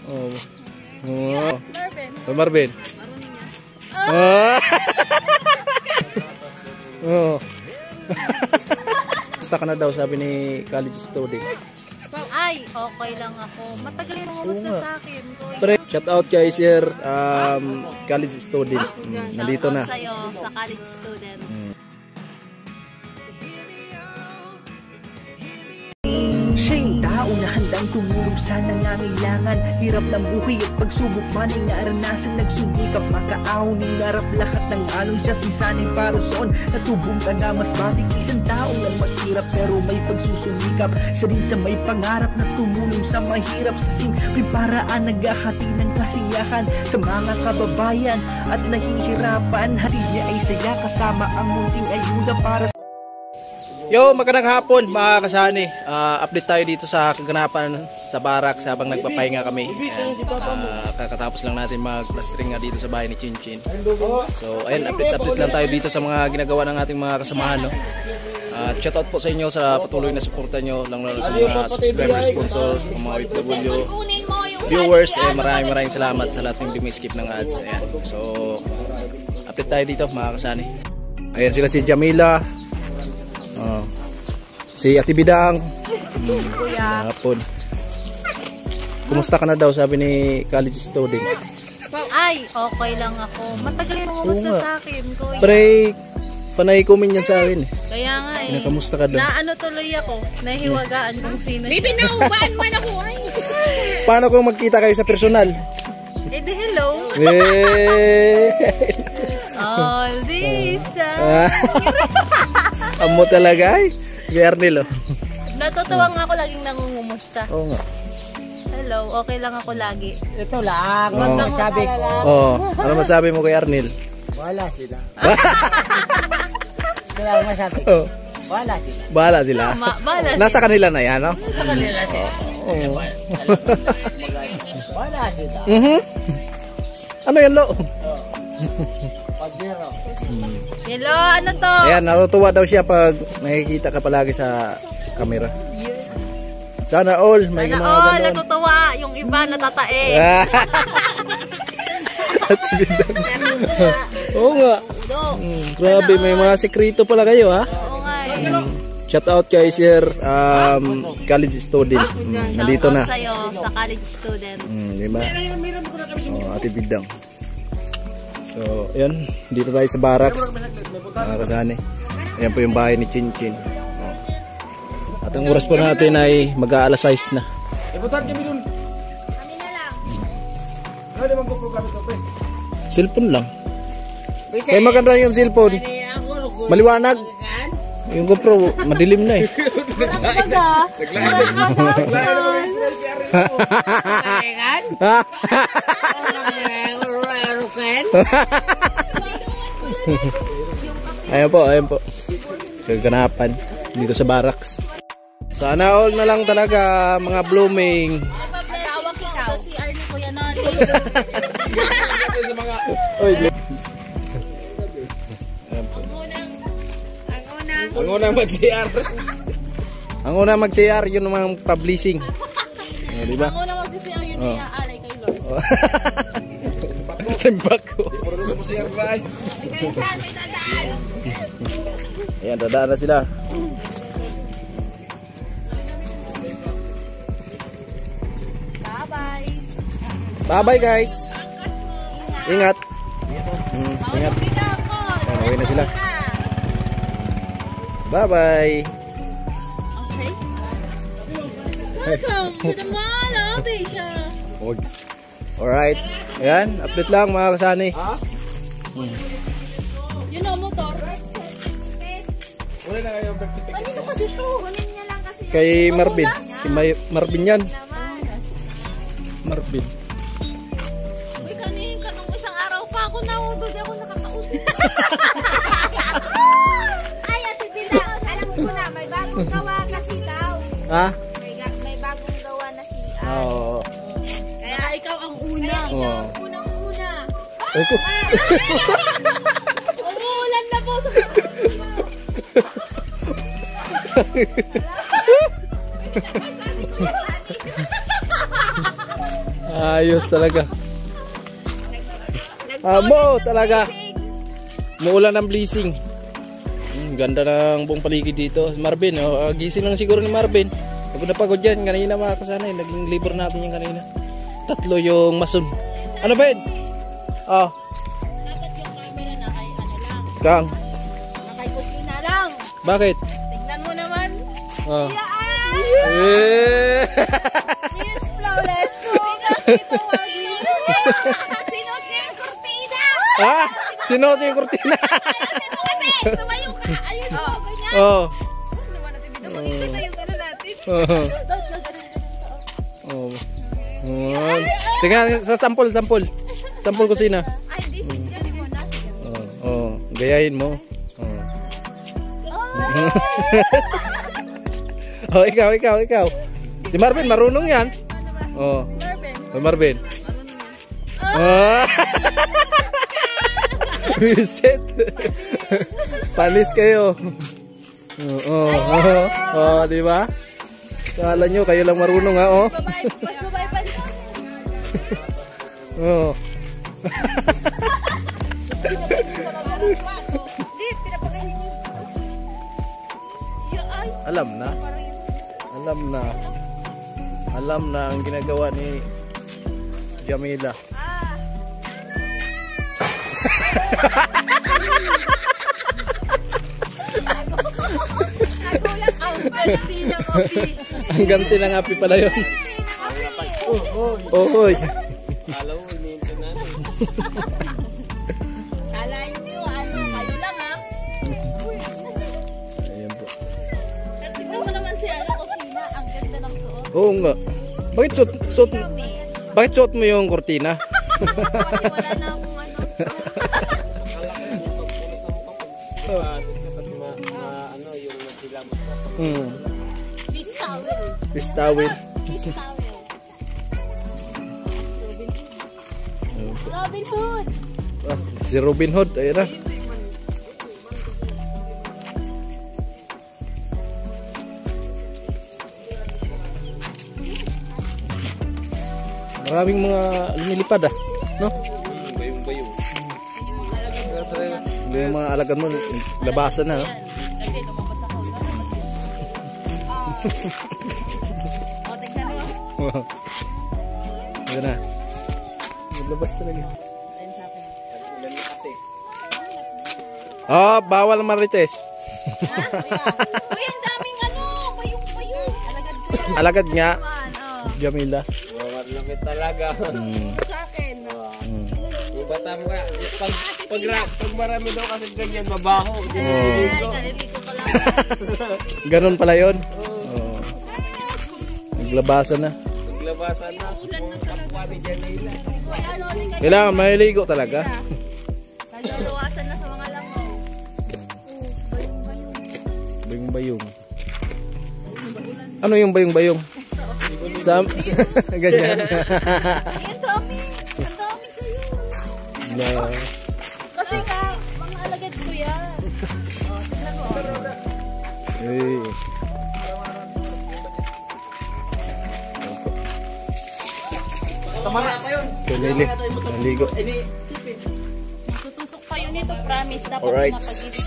Oh. Oh. Marvin. Oh, Marvin. Oh. Oh. Basta ka na daw, sabi ni college student. Ay, okay lang ako. Matagal mo gusto sa akin. Shout out kay sir, college student. Nandito na. Sa'yo, sa college student. Siya yung tao na handang tumulong sa nangangailangan. Hirap ng buhay at pagsubok man ay naranasan. Nagsumikap makaahon, hinarap lahat ng alon. Siya sisanay para soon, natubong ka na mas matig. Isang taong lang maghirap pero may pagsusumikap. Isa din sa may pangarap na tumulong sa mahirap. Sa simpleng paraan naghahati ng kasiyahan sa mga kababayan at nahihirapan. Hatid niya ay saya kasama ang munting ayuda para sa Yo, magandang hapon mga kasani. Update tayo dito sa kaganapan sa barracks habang nagpapahinga kami. Kakatapos lang natin mag-plastering dito sa bahay ni Chinchin. So, ayun, update lang tayo dito sa mga ginagawa ng ating mga kasamahan. No? Shoutout po sa inyo sa patuloy na suporta nyo, lang sa mga subscriber, sponsor, mga OFW, viewers. Maraming salamat sa lahat ng dumi-skip ng ads. Ayan. So, update tayo dito mga kasani. Ayan sila si Jamila. Si Ate Bidang. Kuya. Hapon. Kumusta ka na daw, sabi ni college student. Ay, okay lang ako. Matagal mo gusto sa akin, kuya. Pre, panay-comment yan sa akin. Kaya nga eh. Kamusta ka doon? Naano tuloy ako. Nahiwagaan kung sino. Bibi, naubaan man ako ay. Paano kung magkita kayo sa personal? Eh di hello. All this time. Amo talaga ay. Kay Arnel, oh. Natutuwa nga ako laging nangungumusta. Oo nga. Hello, okay lang ako lagi. Ito lang, Oh. masabi ko. Oh, ano masabi mo kay Arnel? Wala sila. Wala masabi ko. Oh. Wala sila. Bahala sila. Bahala Nasa kanila na yan, no? Sa kanila sila. Oo. Wala sila. Ano yan, lo? Pag-zero. Hello, ano to? Ayan, natutuwa daw siya pag nakikita ka palagi sa camera. Sana all, may mga ganon. natutuwa. Yung iba natatae. Oo nga. Grabe, may mga sekreto pala kayo, ha? Oo nga eh. Shout out kay sir, college student. Nandito na. Sa'yo, sa college student. Diba? Ate Bidang. So, ayan, dito tayo sa barracks. Mga kasani. Ayan po yung bahay ni Chinchin. At ang oras po natin ay mag-aalas 6 na. Ibutan kami dun. Kami na lang. Ano naman GoPro kami ito, pre? Cellphone lang. Kaya maganda yung cellphone. Maliwanag. Yung GoPro, madilim na eh. Ayan po. Kaganapan dito sa barracks. Sana all na lang talaga mga blooming. Tawag ko sa CR ni Kuya Nani. Ang unang mag-CR. Ang unang mag-CR, yun naman publishing. Diba? Ang unang mag-CR yun niya, alay kay Lord. Simbak ko. Kailan may dadaan? Ayan, dadaan na sila. Bye-bye. Bye-bye guys. Ingat. Ingat. Ayan, uwi na sila. Bye-bye. Okay. Welcome to the mall of Asia. Alright. Ayan, update lang mga kasani. You know, motor. Kanino kasi to? Kunin niya lang kasi. Kay Marvin. Kay Marvin yan. Marvin. Uy, kanino nung isang araw pa ako naudod ako nakakaudod. Ay, Ate Bida, alam ko na, may bagong gawa kasi daw. Ha? May bagong gawa na si Oo. Kaya ikaw ang una. Kaya ikaw ang unang-una. Opo. Umuulan na po sa Ayos talaga. Amo talaga. Muulan ng blessing. Ganda ng buong paligid dito. Marvin, gising lang siguro ni Marvin. Pagod na pagod yan. Kanina mga kasanay. Naging libur natin yung kanina. 3 yung mason. Ano ba yun? Oh. Dapat yung camera na kay ano lang. Kang. Kay Kusina lang. Bakit? Tignan mo naman. Oh. Yeah! Yes, flawless ko. Sinuot niya yung kurtina. Ha? Sinuot yung kurtina. Ayusin mo kasi. Tumayo ka. Ayun mo. Ganyan. Oh. Ano naman natin dito? Makikita yung ano natin. Oh. Oh. Sige, sa sampol. Sampol kusina. Ay, hindi. Sindiyan mo na. Oh. Gayahin mo. Oh. Oh, ikaw. Si Marvin, marunong yan. Oh. Marvin. Oh. Reset. Panis kayo. Oh, di ba? Kala nyo, kayo lang marunong ha, oh. Mas babae pa niya. Oh. Hindi, pinapaganyan yun. Ay, Alam na ang ginagawa ni Jamila. nagulat ako. Ganti ng Opi. Ang ganti ng api pala yun. Oy. Kala nyo, ano, kayo lang ha. Ayan po. Pero tignan mo naman si ano, Kusina. Ang ganda ng suot. Oo nga. Bakit suot mo yung kurtina? Kasi wala na akong ano. Fish towel. Fish towel. Fish towel. Robin Hood. Ah, si Robin Hood, ayun na. Maraming mga lumilipad no? Bayong-bayong. Yung mga alagad mo, labasan na, no? Kasi lumabas ako. O, tignan mo. Ayun na. Labas talaga. Oh, bawal marites. Uy, ang daming ano, bayong-bayong. Alagad nga, Jamila. Lumit talaga. Sa akin. Yung bata mo nga, pag marami daw kasi ganyan, mabaho. Naliligo pa lang. Ganon pala yun. Oh. Naglabasan na. Naglabasan na. Kapwa ni Janila. Kailangan maliligo talaga. Naluluwasan na sa mga langaw. Bayong-bayong. Ano yung bayong-bayong? Sam? Ganyan. Ang dami. Ang dami sa'yo. Na. Kasi ka, mga alagad ko yan. O, tignan mo. Eh. Tama na kayo. Naligo. Tutusok kayo nito, promise. Dapat Alright. mapag-ibig